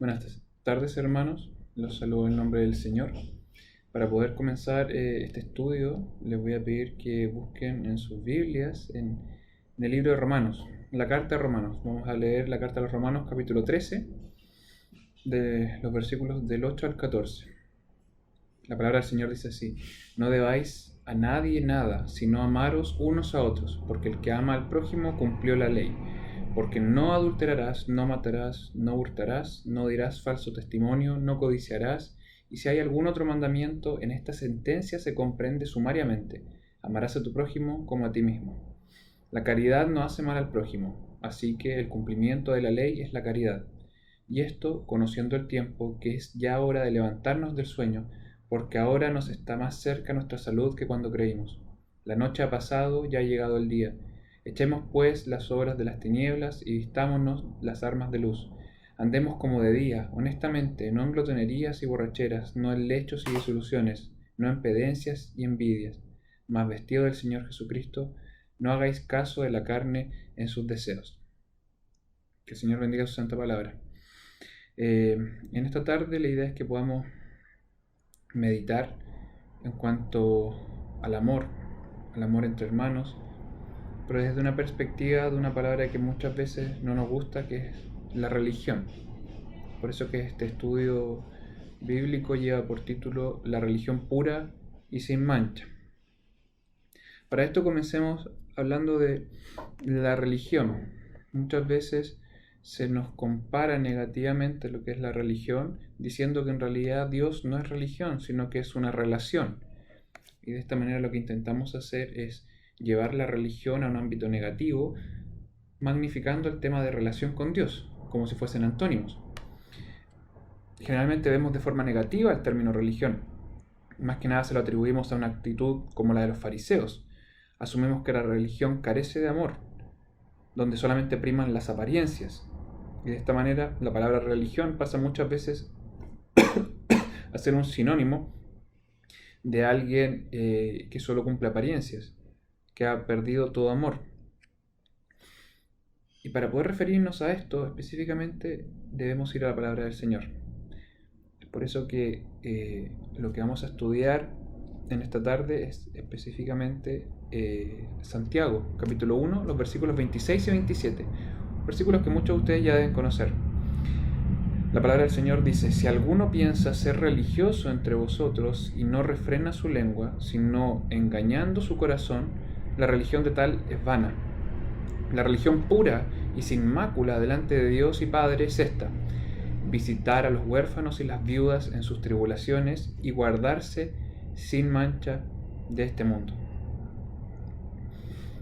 Buenas tardes, hermanos. Los saludo en nombre del Señor. Para poder comenzar este estudio, les voy a pedir que busquen en sus Biblias, en el libro de Romanos, la carta de Romanos. Vamos a leer la carta a los Romanos, capítulo 13, de los versículos del 8 al 14. La palabra del Señor dice así: No debáis a nadie nada, sino amaros unos a otros, porque el que ama al prójimo cumplió la ley. Porque no adulterarás, no matarás, no hurtarás, no dirás falso testimonio, no codiciarás, y si hay algún otro mandamiento, en esta sentencia se comprende sumariamente: amarás a tu prójimo como a ti mismo. La caridad no hace mal al prójimo, así que el cumplimiento de la ley es la caridad. Y esto, conociendo el tiempo, que es ya hora de levantarnos del sueño, porque ahora nos está más cerca nuestra salud que cuando creímos. La noche ha pasado, ya ha llegado el día. Echemos pues las obras de las tinieblas y vistámonos las armas de luz. Andemos como de día, honestamente, no en glotonerías y borracheras, no en lechos y disoluciones, no en pedencias y envidias, mas vestido del Señor Jesucristo, no hagáis caso de la carne en sus deseos. Que el Señor bendiga su santa palabra. En esta tarde la idea es que podamos meditar en cuanto al amor entre hermanos, pero desde una perspectiva de una palabra que muchas veces no nos gusta, que es la religión. Por eso que este estudio bíblico lleva por título La religión pura y sin mancha. Para esto comencemos hablando de la religión. Muchas veces se nos compara negativamente lo que es la religión, diciendo que en realidad Dios no es religión, sino que es una relación. Y de esta manera lo que intentamos hacer es llevar la religión a un ámbito negativo, magnificando el tema de relación con Dios, como si fuesen antónimos. Generalmente vemos de forma negativa el término religión. Más que nada se lo atribuimos a una actitud como la de los fariseos. Asumimos que la religión carece de amor, donde solamente priman las apariencias. Y de esta manera la palabra religión pasa muchas veces a ser un sinónimo de alguien que solo cumple apariencias, que ha perdido todo amor. Y para poder referirnos a esto específicamente debemos ir a la palabra del Señor. Por eso que lo que vamos a estudiar en esta tarde es específicamente Santiago, capítulo 1, los versículos 26 y 27, versículos que muchos de ustedes ya deben conocer. La palabra del Señor dice: si alguno piensa ser religioso entre vosotros y no refrena su lengua, sino engañando su corazón, la religión de tal es vana. La religión pura y sin mácula delante de Dios y Padre es esta: visitar a los huérfanos y las viudas en sus tribulaciones y guardarse sin mancha de este mundo.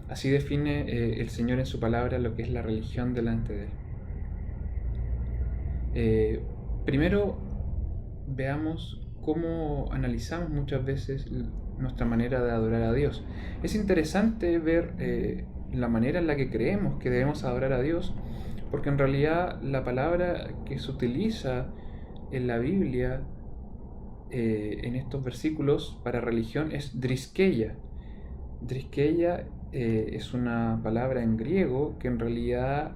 Así define el Señor en su palabra lo que es la religión delante de Él. Primero veamos cómo analizamos muchas veces nuestra manera de adorar a Dios. Es interesante ver la manera en la que creemos que debemos adorar a Dios, porque en realidad la palabra que se utiliza en la Biblia en estos versículos para religión es driskeia. Driskeia es una palabra en griego que en realidad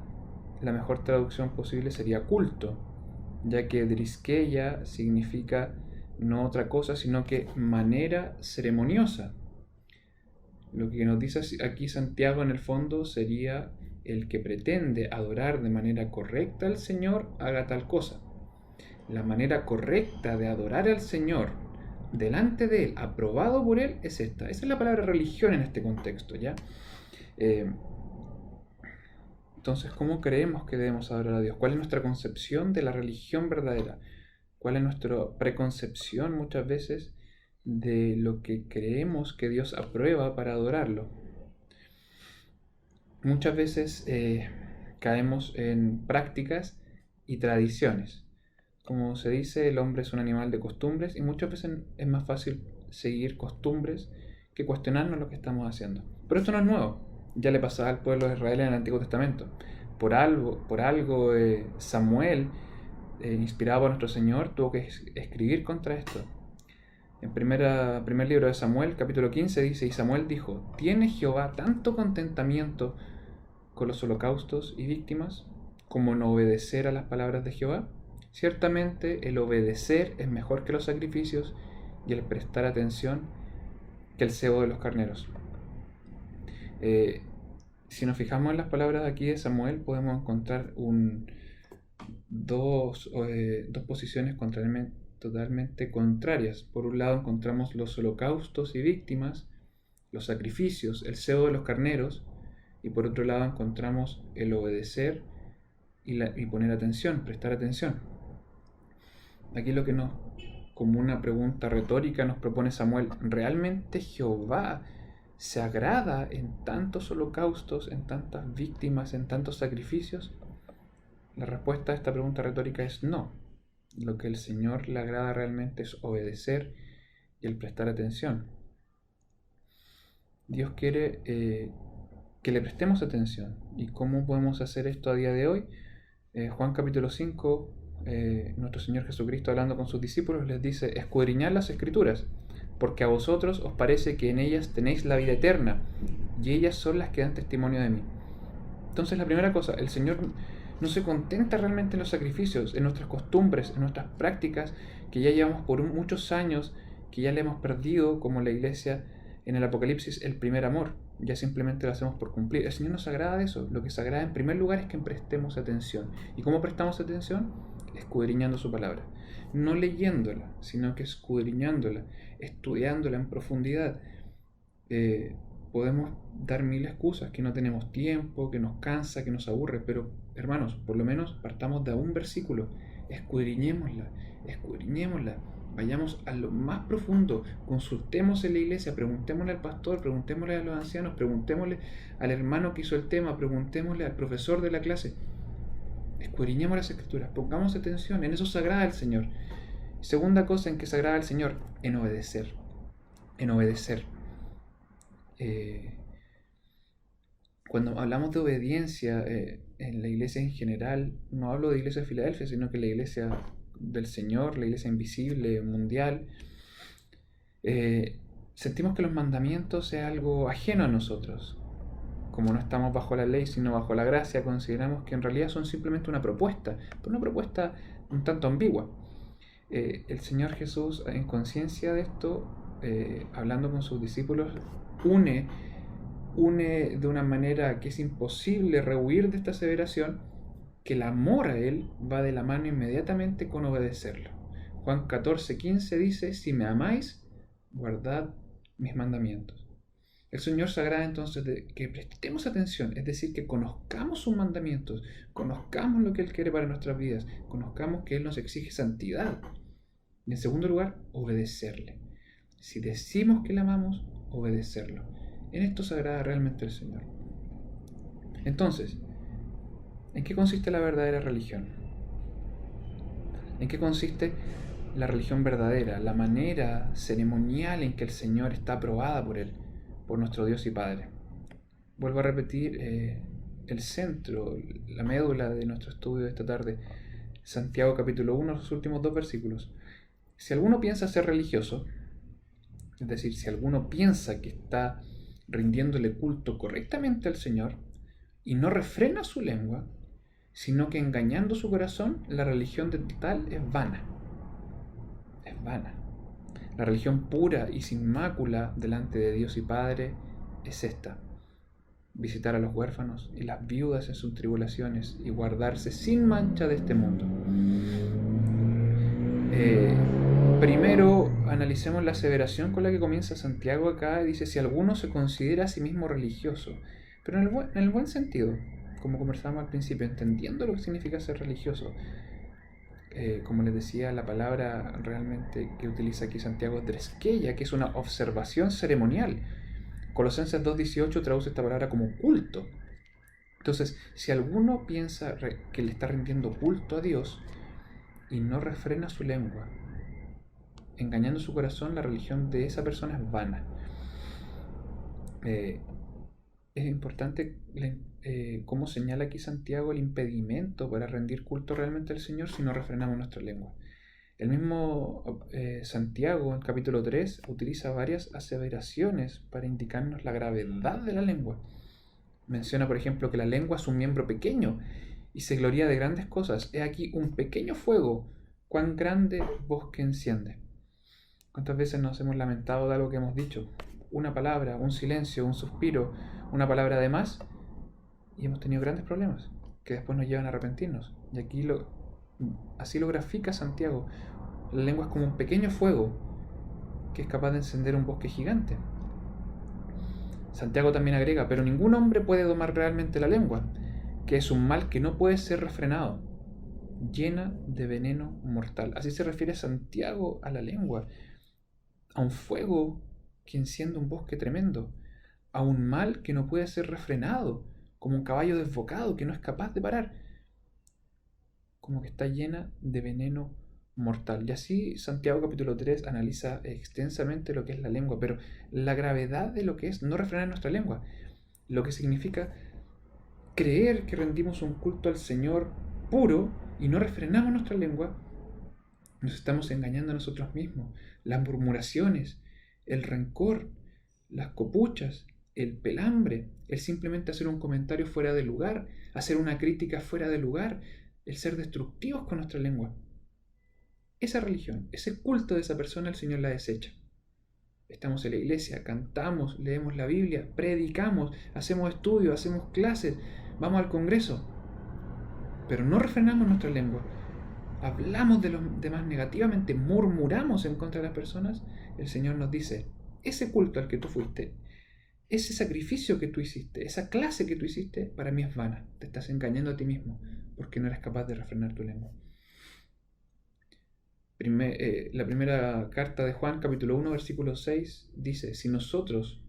la mejor traducción posible sería culto, ya que driskeia significa no otra cosa sino que manera ceremoniosa. Lo que nos dice aquí Santiago en el fondo sería: el que pretende adorar de manera correcta al Señor, haga tal cosa. La manera correcta de adorar al Señor delante de Él, aprobado por Él, es esta. Esa es la palabra religión en este contexto, ¿ya? Entonces, ¿cómo creemos que debemos adorar a Dios? ¿Cuál es nuestra concepción de la religión verdadera? ¿Cuál es nuestra preconcepción muchas veces de lo que creemos que Dios aprueba para adorarlo? Muchas veces caemos en prácticas y tradiciones. Como se dice, el hombre es un animal de costumbres y muchas veces es más fácil seguir costumbres que cuestionarnos lo que estamos haciendo. Pero esto no es nuevo. Ya le pasaba al pueblo de Israel en el Antiguo Testamento. Por algo Samuel, inspirado por nuestro Señor, tuvo que escribir contra esto. En primer libro de Samuel, capítulo 15, dice: y Samuel dijo: ¿tiene Jehová tanto contentamiento con los holocaustos y víctimas como no obedecer a las palabras de Jehová? Ciertamente el obedecer es mejor que los sacrificios y el prestar atención que el cebo de los carneros. Eh, si nos fijamos en las palabras aquí de Samuel, podemos encontrar dos posiciones totalmente contrarias. Por un lado encontramos los holocaustos y víctimas, los sacrificios, el cebo de los carneros, y por otro lado encontramos el obedecer y poner atención, prestar atención. Aquí como una pregunta retórica nos propone Samuel: ¿realmente Jehová se agrada en tantos holocaustos, en tantas víctimas, en tantos sacrificios? La respuesta a esta pregunta retórica es no. Lo que el Señor le agrada realmente es obedecer y el prestar atención. Dios quiere que le prestemos atención. ¿Y cómo podemos hacer esto a día de hoy? Juan capítulo 5, nuestro Señor Jesucristo, hablando con sus discípulos, les dice: escudriñad las Escrituras, porque a vosotros os parece que en ellas tenéis la vida eterna, y ellas son las que dan testimonio de mí. Entonces, la primera cosa, el Señor no se contenta realmente en los sacrificios, en nuestras costumbres, en nuestras prácticas, que ya llevamos por muchos años, que ya le hemos perdido, como la iglesia en el Apocalipsis, el primer amor. Ya simplemente lo hacemos por cumplir. El Señor nos agrada de eso. Lo que se agrada en primer lugar es que prestemos atención. ¿Y cómo prestamos atención? Escudriñando su palabra. No leyéndola, sino que escudriñándola, estudiándola en profundidad. Podemos dar mil excusas, que no tenemos tiempo, que nos cansa, que nos aburre, pero hermanos, por lo menos partamos de un versículo, escudriñémosla, vayamos a lo más profundo, consultemos en la iglesia, preguntémosle al pastor, preguntémosle a los ancianos, preguntémosle al hermano que hizo el tema, preguntémosle al profesor de la clase. Escudriñemos las Escrituras, pongamos atención, en eso se agrada al Señor. Segunda cosa en que se agrada al Señor: en obedecer. Cuando hablamos de obediencia en la iglesia en general, no hablo de iglesia de Filadelfia, sino que la iglesia del Señor, la iglesia invisible, mundial, sentimos que los mandamientos es algo ajeno a nosotros. Como no estamos bajo la ley, sino bajo la gracia, consideramos que en realidad son simplemente una propuesta, pero una propuesta un tanto ambigua. El Señor Jesús, en conciencia de esto, hablando con sus discípulos, une de una manera que es imposible rehuir de esta aseveración, que el amor a Él va de la mano inmediatamente con obedecerlo. Juan 14:15 dice: si me amáis, guardad mis mandamientos. El Señor se agrada entonces de que prestemos atención, es decir, que conozcamos sus mandamientos, conozcamos lo que Él quiere para nuestras vidas, conozcamos que Él nos exige santidad. Y en segundo lugar, obedecerle. Si decimos que le amamos, obedecerlo. En esto se agrada realmente el Señor. Entonces, ¿en qué consiste la verdadera religión? ¿En qué consiste la religión verdadera? La manera ceremonial en que el Señor está aprobada por Él, por nuestro Dios y Padre. Vuelvo a repetir el centro, la médula de nuestro estudio de esta tarde. Santiago capítulo 1, los últimos 2 versículos. Si alguno piensa ser religioso, es decir, si alguno piensa que está rindiéndole culto correctamente al Señor y no refrena su lengua, sino que engañando su corazón, la religión de tal es vana. Es vana. La religión pura y sin mácula delante de Dios y Padre es esta: visitar a los huérfanos y las viudas en sus tribulaciones y guardarse sin mancha de este mundo. Primero analicemos la aseveración con la que comienza Santiago acá. Dice: si alguno se considera a sí mismo religioso, pero en el buen sentido, como conversábamos al principio, entendiendo lo que significa ser religioso. Como les decía, la palabra realmente que utiliza aquí Santiago es dreskeia, que es una observación ceremonial. Colosenses 2:18 traduce esta palabra como culto. Entonces, si alguno piensa que le está rindiendo culto a Dios y no refrena su lengua, engañando su corazón, la religión de esa persona es vana. Es importante cómo señala aquí Santiago el impedimento para rendir culto realmente al Señor si no refrenamos nuestra lengua. El mismo Santiago, en capítulo 3, utiliza varias aseveraciones para indicarnos la gravedad de la lengua. Menciona, por ejemplo, que la lengua es un miembro pequeño y se gloría de grandes cosas. He aquí un pequeño fuego, cuán grande bosque enciende. ¿Cuántas veces nos hemos lamentado de algo que hemos dicho? Una palabra, un silencio, un suspiro, una palabra de más, y hemos tenido grandes problemas que después nos llevan a arrepentirnos. Y aquí así lo grafica Santiago. La lengua es como un pequeño fuego que es capaz de encender un bosque gigante. Santiago también agrega, pero ningún hombre puede domar realmente la lengua, que es un mal que no puede ser refrenado, llena de veneno mortal. Así se refiere Santiago a la lengua, a un fuego que enciende un bosque tremendo, a un mal que no puede ser refrenado, como un caballo desbocado que no es capaz de parar, como que está llena de veneno mortal. Y así Santiago capítulo 3 analiza extensamente lo que es la lengua, pero la gravedad de lo que es no refrenar nuestra lengua, lo que significa creer que rendimos un culto al Señor puro y no refrenamos nuestra lengua, nos estamos engañando a nosotros mismos. Las murmuraciones, el rencor, las copuchas, el pelambre, el simplemente hacer un comentario fuera de lugar, hacer una crítica fuera de lugar, el ser destructivos con nuestra lengua. Esa religión, ese culto de esa persona, el Señor la desecha. Estamos en la iglesia, cantamos, leemos la Biblia, predicamos, hacemos estudios, hacemos clases, vamos al congreso, pero no refrenamos nuestra lengua. Hablamos de los demás negativamente, murmuramos en contra de las personas. El Señor nos dice, ese culto al que tú fuiste, ese sacrificio que tú hiciste, esa clase que tú hiciste, para mí es vana. Te estás engañando a ti mismo porque no eres capaz de refrenar tu lengua. La primera carta de Juan, capítulo 1, versículo 6, dice, si nosotros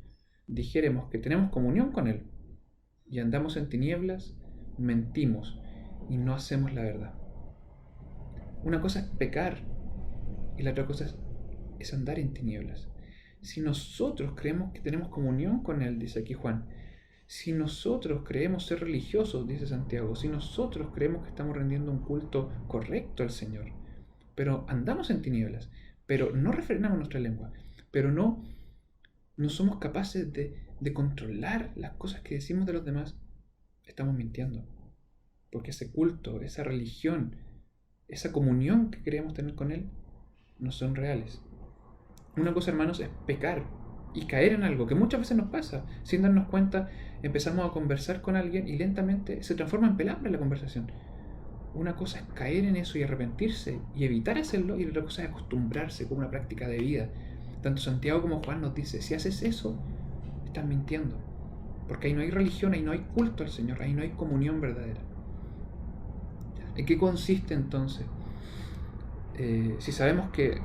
dijéremos que tenemos comunión con Él y andamos en tinieblas, mentimos y no hacemos la verdad. Una cosa es pecar y la otra cosa es andar en tinieblas. Si nosotros creemos que tenemos comunión con Él, dice aquí Juan, si nosotros creemos ser religiosos, dice Santiago, si nosotros creemos que estamos rendiendo un culto correcto al Señor, pero andamos en tinieblas, pero no refrenamos nuestra lengua, pero no somos capaces de controlar las cosas que decimos de los demás, estamos mintiendo. Porque ese culto, esa religión, esa comunión que queremos tener con Él, no son reales. Una cosa, hermanos, es pecar y caer en algo que muchas veces nos pasa. Sin darnos cuenta, empezamos a conversar con alguien y lentamente se transforma en pelambre la conversación. Una cosa es caer en eso y arrepentirse y evitar hacerlo, y la otra cosa es acostumbrarse como una práctica de vida. Tanto Santiago como Juan nos dice, si haces eso, estás mintiendo. Porque ahí no hay religión, ahí no hay culto al Señor, ahí no hay comunión verdadera. ¿En qué consiste entonces? Si sabemos que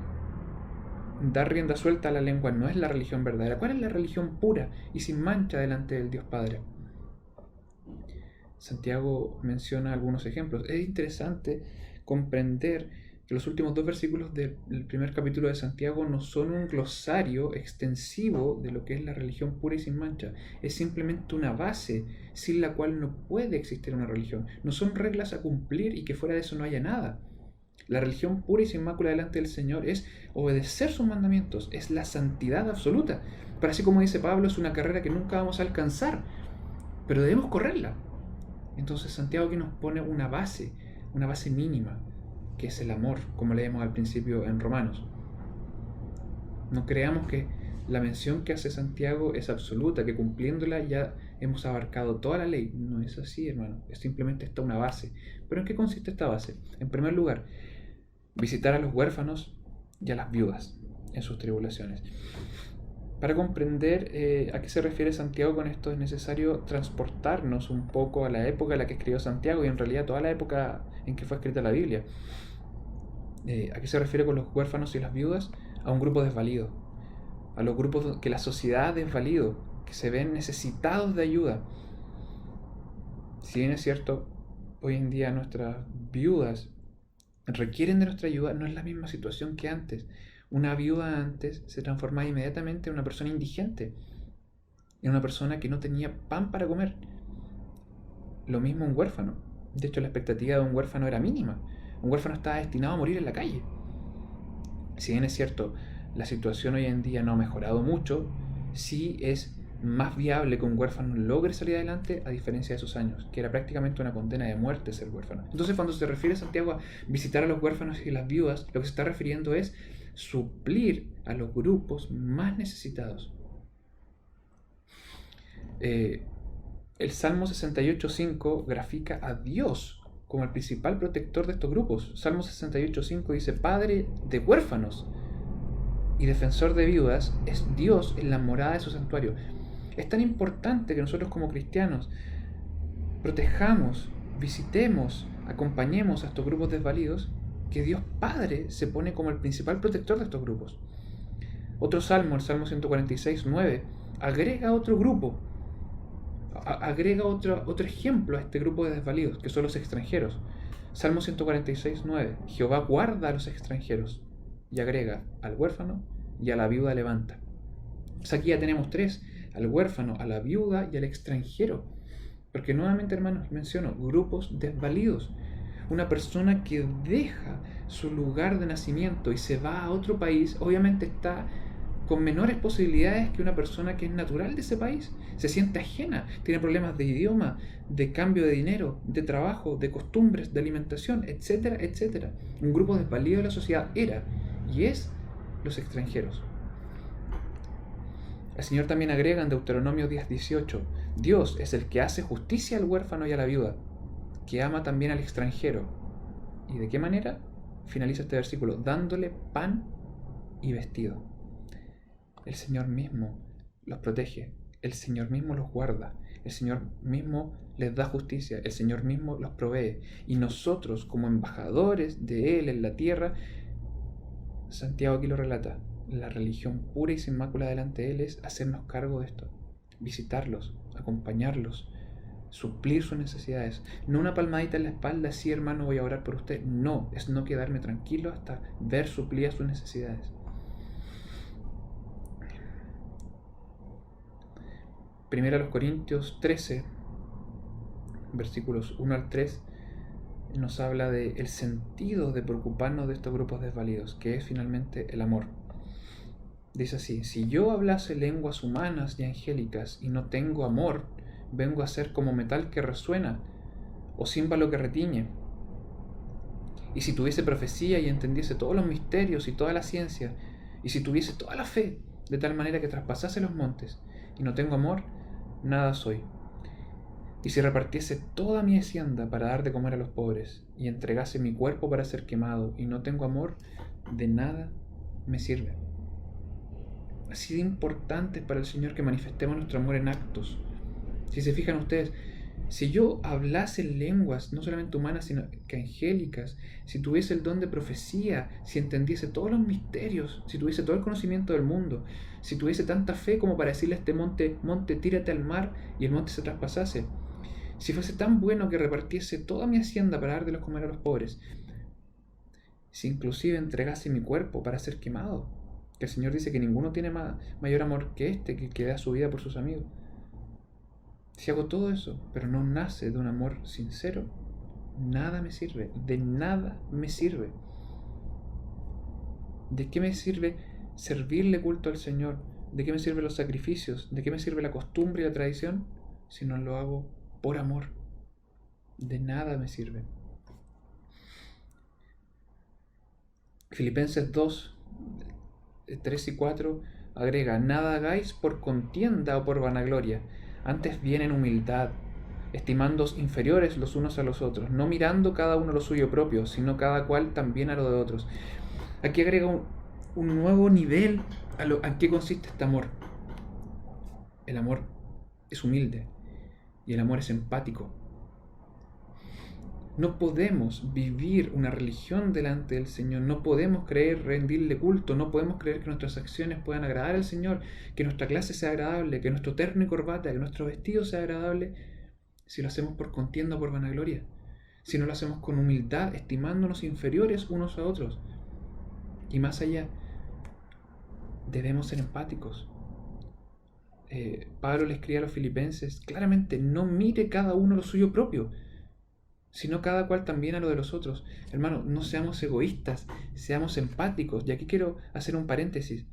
dar rienda suelta a la lengua no es la religión verdadera, ¿cuál es la religión pura y sin mancha delante del Dios Padre? Santiago menciona algunos ejemplos. Es interesante comprender que los últimos 2 versículos del primer capítulo de Santiago no son un glosario extensivo de lo que es la religión pura y sin mancha. Es simplemente una base sin la cual no puede existir una religión. No son reglas a cumplir y que fuera de eso no haya nada. La religión pura y sin mácula delante del Señor es obedecer sus mandamientos, es la santidad absoluta. Pero así como dice Pablo, es una carrera que nunca vamos a alcanzar, pero debemos correrla. Entonces Santiago aquí nos pone una base mínima, que es el amor, como leemos al principio en Romanos. No creamos que la mención que hace Santiago es absoluta, que cumpliéndola ya hemos abarcado toda la ley. No es así, hermano, es simplemente esta una base. ¿Pero en qué consiste esta base? En primer lugar, visitar a los huérfanos y a las viudas en sus tribulaciones. Para comprender a qué se refiere Santiago con esto es necesario transportarnos un poco a la época en la que escribió Santiago y en realidad toda la época en que fue escrita la Biblia. ¿A qué se refiere con los huérfanos y las viudas? A un grupo desvalido, a los grupos que la sociedad ha desvalido, que se ven necesitados de ayuda. Si bien es cierto, hoy en día nuestras viudas requieren de nuestra ayuda, no es la misma situación que antes. Una viuda antes se transformaba inmediatamente en una persona indigente, en una persona que no tenía pan para comer. Lo mismo un huérfano. De hecho, la expectativa de un huérfano era mínima. Un huérfano estaba destinado a morir en la calle. Si bien es cierto, la situación hoy en día no ha mejorado mucho, sí es más viable que un huérfano logre salir adelante a diferencia de sus años, que era prácticamente una condena de muerte ser huérfano. Entonces, cuando se refiere Santiago a visitar a los huérfanos y las viudas, lo que se está refiriendo es suplir a los grupos más necesitados. El Salmo 68.5 grafica a Dios como el principal protector de estos grupos. Salmo 68.5 dice: Padre de huérfanos y defensor de viudas es Dios en la morada de su santuario. Es tan importante que nosotros como cristianos protejamos, visitemos, acompañemos a estos grupos desvalidos, que Dios Padre se pone como el principal protector de estos grupos. Otro salmo, el Salmo 146.9, agrega otro grupo, agrega otro ejemplo a este grupo de desvalidos, que son los extranjeros. Salmo 146.9, Jehová guarda a los extranjeros, y agrega: al huérfano y a la viuda levanta. O sea, aquí ya tenemos tres: al huérfano, a la viuda y al extranjero. Porque nuevamente, hermanos, menciono grupos desvalidos. Una persona que deja su lugar de nacimiento y se va a otro país, obviamente está con menores posibilidades que una persona que es natural de ese país. Se siente ajena, tiene problemas de idioma, de cambio de dinero, de trabajo, de costumbres, de alimentación, etcétera, etcétera. Un grupo desvalido de la sociedad era y es los extranjeros. El Señor también agrega en Deuteronomio 10:18: Dios es el que hace justicia al huérfano y a la viuda, que ama también al extranjero. ¿Y de qué manera? Finaliza este versículo: dándole pan y vestido. El Señor mismo los protege, el Señor mismo los guarda, el Señor mismo les da justicia, el Señor mismo los provee. Y nosotros, como embajadores de Él en la tierra, Santiago aquí lo relata, la religión pura y sin mácula delante de Él es hacernos cargo de esto, visitarlos, acompañarlos, suplir sus necesidades. No una palmadita en la espalda: sí, hermano, voy a orar por usted. No, es no quedarme tranquilo hasta ver suplidas sus necesidades. Primero a los Corintios 13, versículos 1 al 3, nos habla del sentido de preocuparnos de estos grupos desvalidos, que es finalmente el amor. Dice así: si yo hablase lenguas humanas y angélicas y no tengo amor, vengo a ser como metal que resuena o címbalo que retiñe. Y si tuviese profecía y entendiese todos los misterios y toda la ciencia, y si tuviese toda la fe, de tal manera que traspasase los montes, y no tengo amor, nada soy. Y si repartiese toda mi hacienda para dar de comer a los pobres, y entregase mi cuerpo para ser quemado, y no tengo amor, de nada me sirve. Así de importante es para el Señor que manifestemos nuestro amor en actos. Si se fijan ustedes, si yo hablase lenguas, no solamente humanas, sino que angélicas, si tuviese el don de profecía, si entendiese todos los misterios, si tuviese todo el conocimiento del mundo, si tuviese tanta fe como para decirle a este monte: monte, tírate al mar, y el monte se traspasase, si fuese tan bueno que repartiese toda mi hacienda para dar de los comer a los pobres, si inclusive entregase mi cuerpo para ser quemado, que el Señor dice que ninguno tiene mayor amor que este, que da su vida por sus amigos. Si hago todo eso, pero no nace de un amor sincero, nada me sirve, de nada me sirve. ¿De qué me sirve servirle culto al Señor? ¿De qué me sirven los sacrificios? ¿De qué me sirve la costumbre y la tradición si no lo hago por amor? De nada me sirve. Filipenses 2, 3 y 4 agrega: nada hagáis por contienda o por vanagloria, antes bien en humildad, estimándoos inferiores los unos a los otros, no mirando cada uno lo suyo propio, sino cada cual también a lo de otros. Aquí agrega un nuevo nivel a qué consiste este amor. El amor es humilde y el amor es empático. No podemos vivir una religión delante del Señor, no podemos creer rendirle culto, no podemos creer que nuestras acciones puedan agradar al Señor, que nuestra clase sea agradable, que nuestro terno y corbata, que nuestro vestido sea agradable, si lo hacemos por contienda o por vanagloria, si no lo hacemos con humildad, estimándonos inferiores unos a otros. Y más allá, debemos ser empáticos. Pablo le escribe a los filipenses claramente: no mire cada uno lo suyo propio, sino cada cual también a lo de los otros. Hermano, no seamos egoístas, seamos empáticos. Y aquí quiero hacer un paréntesis.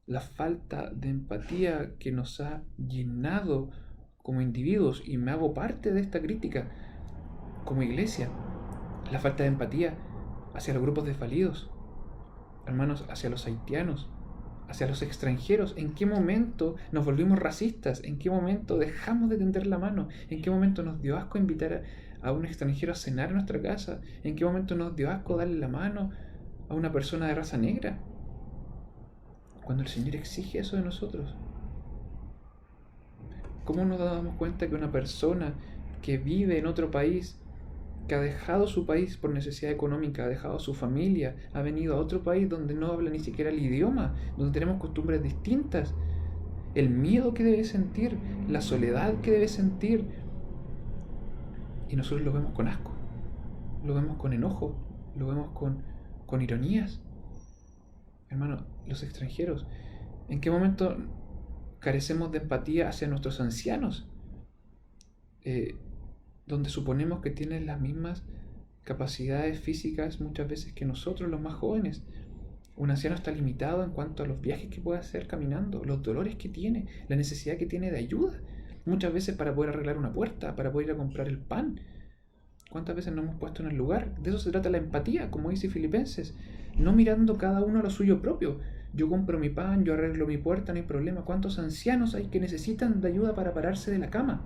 la falta de empatía que nos ha llenado como individuos, y me hago parte de esta crítica como iglesia, la falta de empatía hacia los grupos desvalidos, hermanos, hacia los haitianos, hacia los extranjeros. ¿En qué momento nos volvimos racistas? ¿En qué momento dejamos de tender la mano? ¿En qué momento nos dio asco invitar a un extranjero a cenar en nuestra casa? ¿En qué momento nos dio asco darle la mano a una persona de raza negra? Cuando el Señor exige eso de nosotros. ¿Cómo nos damos cuenta que una persona que vive en otro país, que ha dejado su país por necesidad económica, ha dejado su familia, ha venido a otro país donde no habla ni siquiera el idioma, donde tenemos costumbres distintas, el miedo que debe sentir, la soledad que debe sentir, y nosotros lo vemos con asco, lo vemos con enojo, lo vemos con ironías? Hermano, los extranjeros, ¿en qué momento carecemos de empatía hacia nuestros ancianos? Donde suponemos que tienen las mismas capacidades físicas muchas veces que nosotros, los más jóvenes. Un anciano está limitado en cuanto a los viajes que puede hacer caminando, los dolores que tiene, la necesidad que tiene de ayuda, muchas veces para poder arreglar una puerta, para poder ir a comprar el pan. ¿Cuántas veces nos hemos puesto en el lugar? De eso se trata la empatía, como dice Filipenses, no mirando cada uno a lo suyo propio. Yo compro mi pan, yo arreglo mi puerta, no hay problema. ¿Cuántos ancianos hay que necesitan de ayuda para pararse de la cama?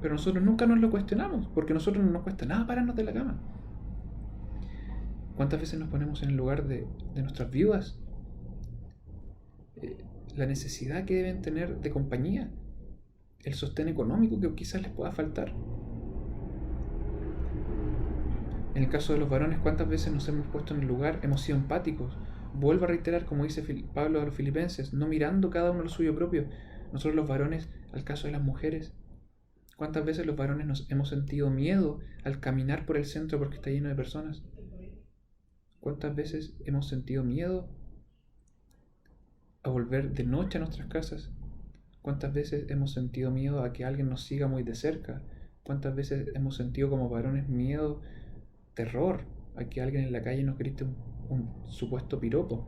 Pero nosotros nunca nos lo cuestionamos, porque a nosotros no nos cuesta nada pararnos de la cama. ¿Cuántas veces nos ponemos en el lugar de nuestras viudas? La necesidad que deben tener de compañía, el sostén económico que quizás les pueda faltar. En el caso de los varones, ¿cuántas veces nos hemos puesto en el lugar, hemos sido empáticos? Vuelvo a reiterar, como dice Pablo a los Filipenses, no mirando cada uno lo suyo propio. Nosotros los varones, al caso de las mujeres, ¿cuántas veces los varones nos hemos sentido miedo al caminar por el centro porque está lleno de personas? ¿Cuántas veces hemos sentido miedo a volver de noche a nuestras casas? ¿Cuántas veces hemos sentido miedo a que alguien nos siga muy de cerca? ¿Cuántas veces hemos sentido como varones miedo, terror, a que alguien en la calle nos grite un supuesto piropo?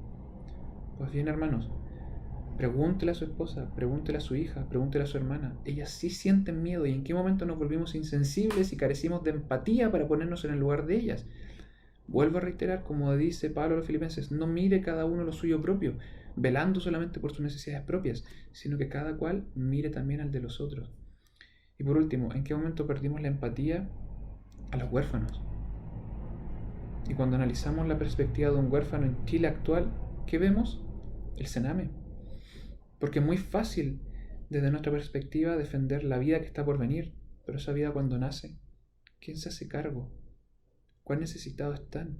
Pues bien, hermanos, pregúntele a su esposa, pregúntele a su hija, pregúntele a su hermana. Ellas sí sienten miedo, y en qué momento nos volvimos insensibles y carecimos de empatía para ponernos en el lugar de ellas. Vuelvo a reiterar, como dice Pablo a los Filipenses, no mire cada uno lo suyo propio, velando solamente por sus necesidades propias, sino que cada cual mire también al de los otros. Y por último, ¿en qué momento perdimos la empatía a los huérfanos? Y cuando analizamos la perspectiva de un huérfano en Chile actual, ¿qué vemos? El cename. Porque es muy fácil, desde nuestra perspectiva, defender la vida que está por venir, pero esa vida cuando nace, ¿quién se hace cargo? ¿Cuán necesitados están?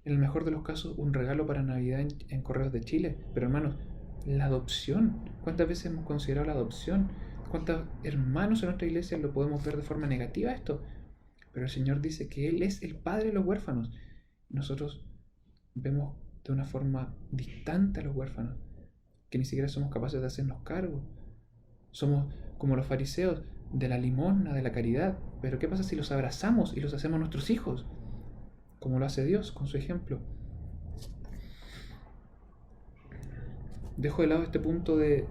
En el mejor de los casos, un regalo para Navidad en Correos de Chile. Pero hermanos, la adopción. ¿Cuántas veces hemos considerado la adopción? ¿Cuántos hermanos en nuestra iglesia lo podemos ver de forma negativa esto? Pero el Señor dice que Él es el Padre de los huérfanos. Nosotros vemos de una forma distante a los huérfanos, que ni siquiera somos capaces de hacernos cargo. Somos como los fariseos, de la limosna, de la caridad. Pero ¿qué pasa si los abrazamos y los hacemos nuestros hijos? Como lo hace Dios con su ejemplo. Dejo de lado este punto de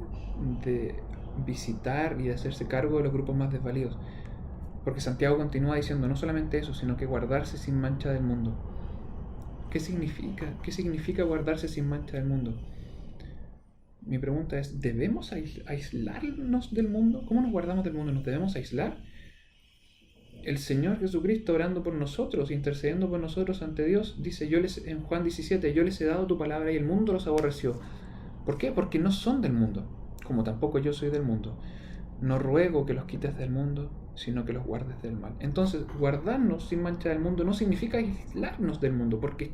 visitar y de hacerse cargo de los grupos más desvalidos, porque Santiago continúa diciendo no solamente eso, sino que guardarse sin mancha del mundo. ¿Qué significa? ¿Qué significa guardarse sin mancha del mundo? Mi pregunta es, ¿debemos aislarnos del mundo? ¿Cómo nos guardamos del mundo? ¿Nos debemos aislar? El Señor Jesucristo, orando por nosotros, intercediendo por nosotros ante Dios, dice en Juan 17, yo les he dado tu palabra y el mundo los aborreció. ¿Por qué? Porque no son del mundo, como tampoco yo soy del mundo. No ruego que los quites del mundo, sino que los guardes del mal. Entonces, guardarnos sin mancha del mundo no significa aislarnos del mundo, porque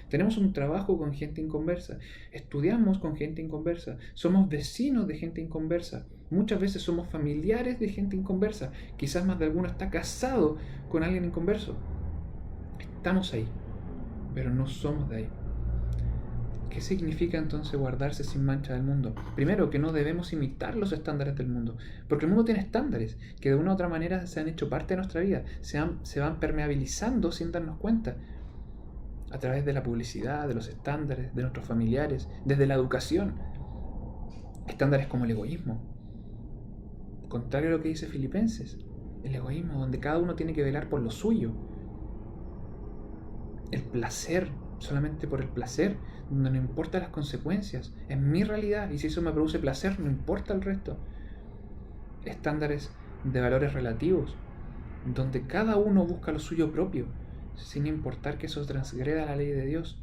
tenemos un trabajo con gente inconversa, estudiamos con gente inconversa, somos vecinos de gente inconversa, muchas veces somos familiares de gente inconversa, quizás más de alguno está casado con alguien inconverso. Estamos ahí, pero no somos de ahí. ¿Qué significa entonces guardarse sin mancha del mundo? Primero, que no debemos imitar los estándares del mundo, porque el mundo tiene estándares que de una u otra manera se han hecho parte de nuestra vida, se van permeabilizando sin darnos cuenta. a través de la publicidad, de los estándares, de nuestros familiares, desde la educación. Estándares como el egoísmo. Contrario a lo que dice Filipenses, el egoísmo donde cada uno tiene que velar por lo suyo. El placer, solamente por el placer, donde no importa las consecuencias. Es mi realidad y si eso me produce placer, no importa el resto. Estándares de valores relativos, donde cada uno busca lo suyo propio, sin importar que eso transgreda la ley de Dios.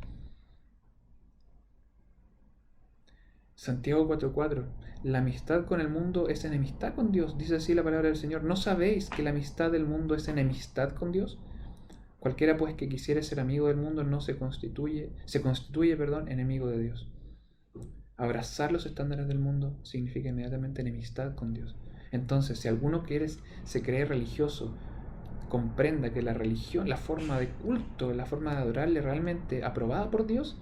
Santiago 4:4. La amistad con el mundo es enemistad con Dios. Dice así la palabra del Señor. ¿No sabéis que la amistad del mundo es enemistad con Dios? Cualquiera pues que quisiere ser amigo del mundo no se constituye enemigo de Dios. Abrazar los estándares del mundo significa inmediatamente enemistad con Dios. Entonces, si alguno se cree religioso, comprenda que la religión, la forma de culto, la forma de adorarle realmente aprobada por Dios,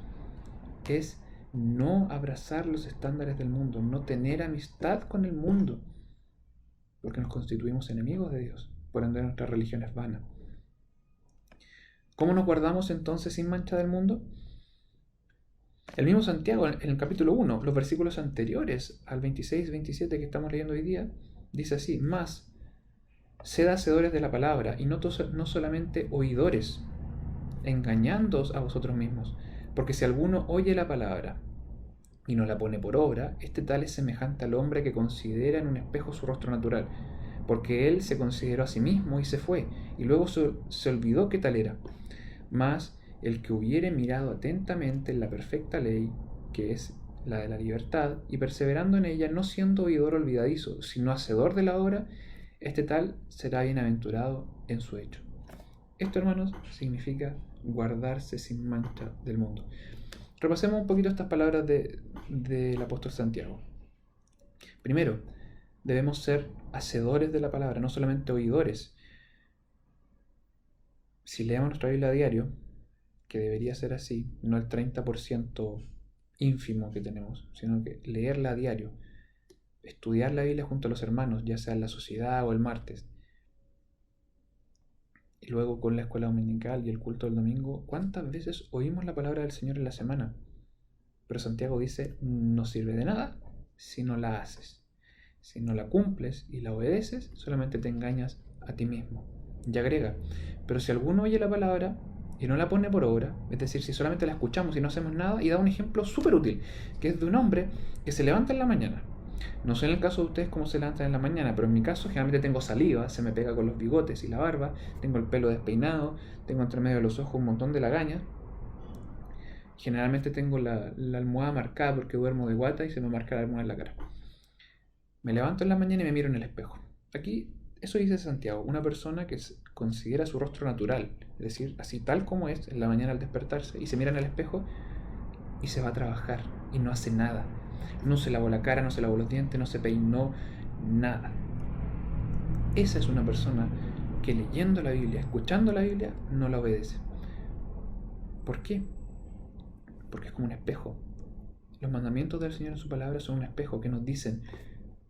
es no abrazar los estándares del mundo, no tener amistad con el mundo, porque nos constituimos enemigos de Dios, por ende nuestra religión es vana. ¿Cómo nos guardamos entonces sin mancha del mundo? El mismo Santiago, en el capítulo 1, los versículos anteriores al 26-27 que estamos leyendo hoy día, dice así: más, sed hacedores de la palabra y no solamente oidores, engañándoos a vosotros mismos, porque si alguno oye la palabra y no la pone por obra, este tal es semejante al hombre que considera en un espejo su rostro natural, porque él se consideró a sí mismo y se fue, y luego se olvidó qué tal era. Mas el que hubiere mirado atentamente en la perfecta ley, que es la de la libertad, y perseverando en ella, no siendo oidor olvidadizo, sino hacedor de la obra, este tal será bienaventurado en su hecho. Esto, hermanos, significa guardarse sin mancha del mundo. Repasemos un poquito estas palabras del apóstol Santiago. Primero, debemos ser hacedores de la palabra, no solamente oidores. Si leemos nuestra Biblia a diario, que debería ser así, no el 30% ínfimo que tenemos, sino que leerla a diario, estudiar la Biblia junto a los hermanos, ya sea en la sociedad o el martes, y luego con la escuela dominical y el culto del domingo, ¿cuántas veces oímos la palabra del Señor en la semana? Pero Santiago dice, no sirve de nada si no la haces. Si no la cumples y la obedeces, solamente te engañas a ti mismo. Y agrega, pero si alguno oye la palabra y no la pone por obra, es decir, si solamente la escuchamos y no hacemos nada, y da un ejemplo súper útil, que es de un hombre que se levanta en la mañana. No sé en el caso de ustedes cómo se levantan en la mañana, pero en mi caso generalmente tengo saliva, se me pega con los bigotes y la barba, tengo el pelo despeinado, tengo entre medio de los ojos un montón de lagañas. Generalmente tengo la almohada marcada porque duermo de guata y se me marca la almohada en la cara. Me levanto en la mañana y me miro en el espejo. Aquí, eso dice Santiago, una persona que considera su rostro natural, es decir, así tal como es en la mañana al despertarse, y se mira en el espejo y se va a trabajar y no hace nada. No se lavó la cara, no se lavó los dientes, no se peinó, nada. Esa es una persona que leyendo la Biblia, escuchando la Biblia, no la obedece. ¿Por qué? Porque es como un espejo. Los mandamientos del Señor en su palabra son un espejo que nos dicen: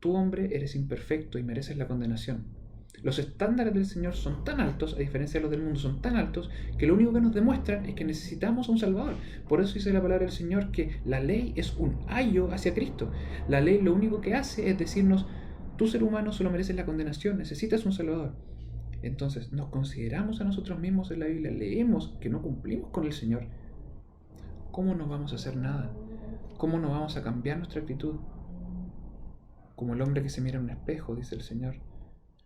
tú, hombre, eres imperfecto y mereces la condenación. Los estándares del Señor son tan altos, a diferencia de los del mundo, son tan altos, que lo único que nos demuestran es que necesitamos un Salvador. Por eso dice la palabra del Señor que la ley es un ayo hacia Cristo. La ley lo único que hace es decirnos: tú, ser humano, solo mereces la condenación, necesitas un Salvador. Entonces, nos consideramos a nosotros mismos en la Biblia, leemos que no cumplimos con el Señor. ¿Cómo no vamos a hacer nada? ¿Cómo no vamos a cambiar nuestra actitud? Como el hombre que se mira en un espejo, dice el Señor,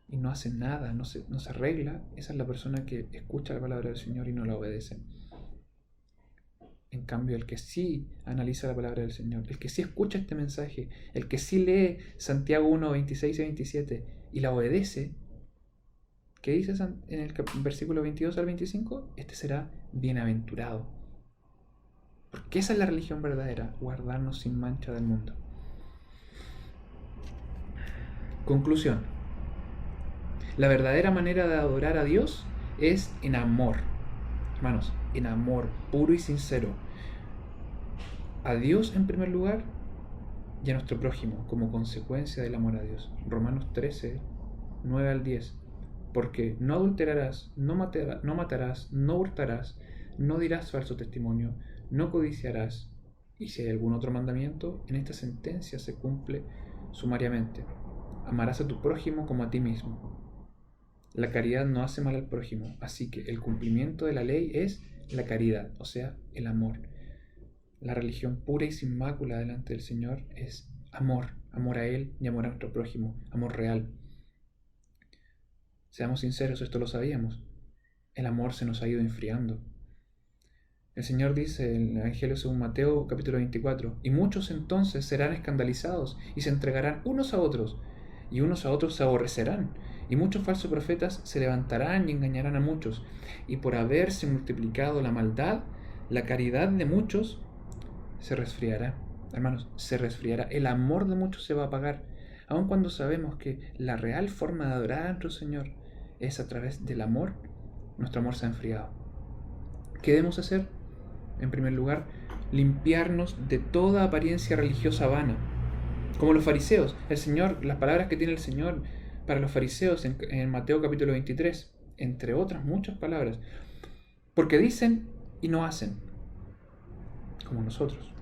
y no hace nada, no se arregla. Esa es la persona que escucha la palabra del Señor y no la obedece. En cambio, el que sí analiza la palabra del Señor, el que sí escucha este mensaje, el que sí lee Santiago 1, 26 y 27 y la obedece, ¿qué dice en el versículo 22 al 25? Este será bienaventurado. Porque esa es la religión verdadera, guardarnos sin mancha del mundo. Conclusión. La verdadera manera de adorar a Dios es en amor. Hermanos, en amor puro y sincero. A Dios en primer lugar y a nuestro prójimo como consecuencia del amor a Dios. Romanos 13, 9 al 10. Porque no adulterarás, no matarás, no hurtarás, no dirás falso testimonio, no codiciarás. Y si hay algún otro mandamiento, en esta sentencia se cumple sumariamente. Amarás a tu prójimo como a ti mismo. La caridad no hace mal al prójimo, así que el cumplimiento de la ley es la caridad, o sea, el amor. La religión pura y sin mácula delante del Señor es amor, amor a Él y amor a nuestro prójimo, amor real. Seamos sinceros, esto lo sabíamos. El amor se nos ha ido enfriando. El Señor dice en el Evangelio según Mateo capítulo 24, y muchos entonces serán escandalizados y se entregarán unos a otros, y unos a otros se aborrecerán, y muchos falsos profetas se levantarán y engañarán a muchos, y por haberse multiplicado la maldad, la caridad de muchos se resfriará. Hermanos, se resfriará. El amor de muchos se va a apagar, aun cuando sabemos que la real forma de adorar a nuestro Señor es a través del amor. Nuestro amor se ha enfriado. ¿Qué debemos hacer? En primer lugar, limpiarnos de toda apariencia religiosa vana. Como los fariseos, el Señor, las palabras que tiene el Señor para los fariseos en Mateo capítulo 23, entre otras muchas palabras, porque dicen y no hacen, como nosotros,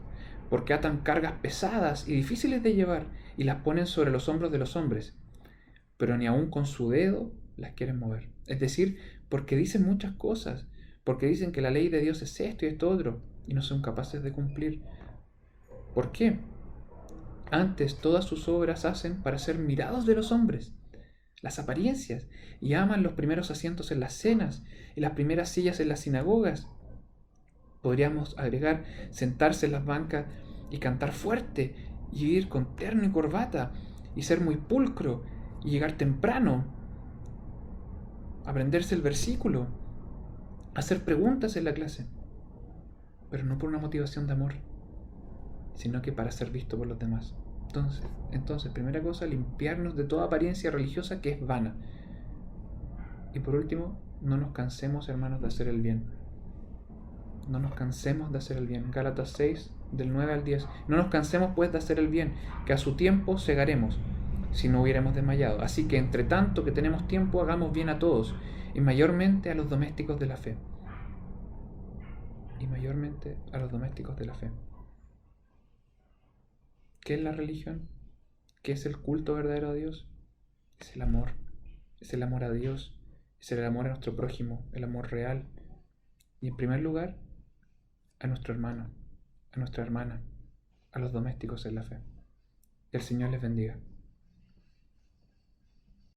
porque atan cargas pesadas y difíciles de llevar y las ponen sobre los hombros de los hombres, pero ni aun con su dedo las quieren mover. Es decir, porque dicen muchas cosas, porque dicen que la ley de Dios es esto y esto otro, y no son capaces de cumplir. ¿Por qué? Antes todas sus obras hacen para ser mirados de los hombres, las apariencias, y aman los primeros asientos en las cenas y las primeras sillas en las sinagogas. Podríamos agregar sentarse en las bancas y cantar fuerte, y ir con terno y corbata, y ser muy pulcro, y llegar temprano, aprenderse el versículo, hacer preguntas en la clase, pero no por una motivación de amor, sino que para ser visto por los demás. Entonces, primera cosa, limpiarnos de toda apariencia religiosa que es vana. Y por último, no nos cansemos, hermanos, de hacer el bien. No nos cansemos de hacer el bien. Gálatas 6, del 9 al 10. No nos cansemos pues de hacer el bien, que a su tiempo segaremos, si no hubiéramos desmayado. Así que entre tanto que tenemos tiempo, hagamos bien a todos, y mayormente a los domésticos de la fe. Y mayormente a los domésticos de la fe. ¿Qué es la religión? ¿Qué es el culto verdadero a Dios? Es el amor. Es el amor a Dios. Es el amor a nuestro prójimo, el amor real. Y en primer lugar, a nuestro hermano, a nuestra hermana, a los domésticos en la fe. Que el Señor les bendiga.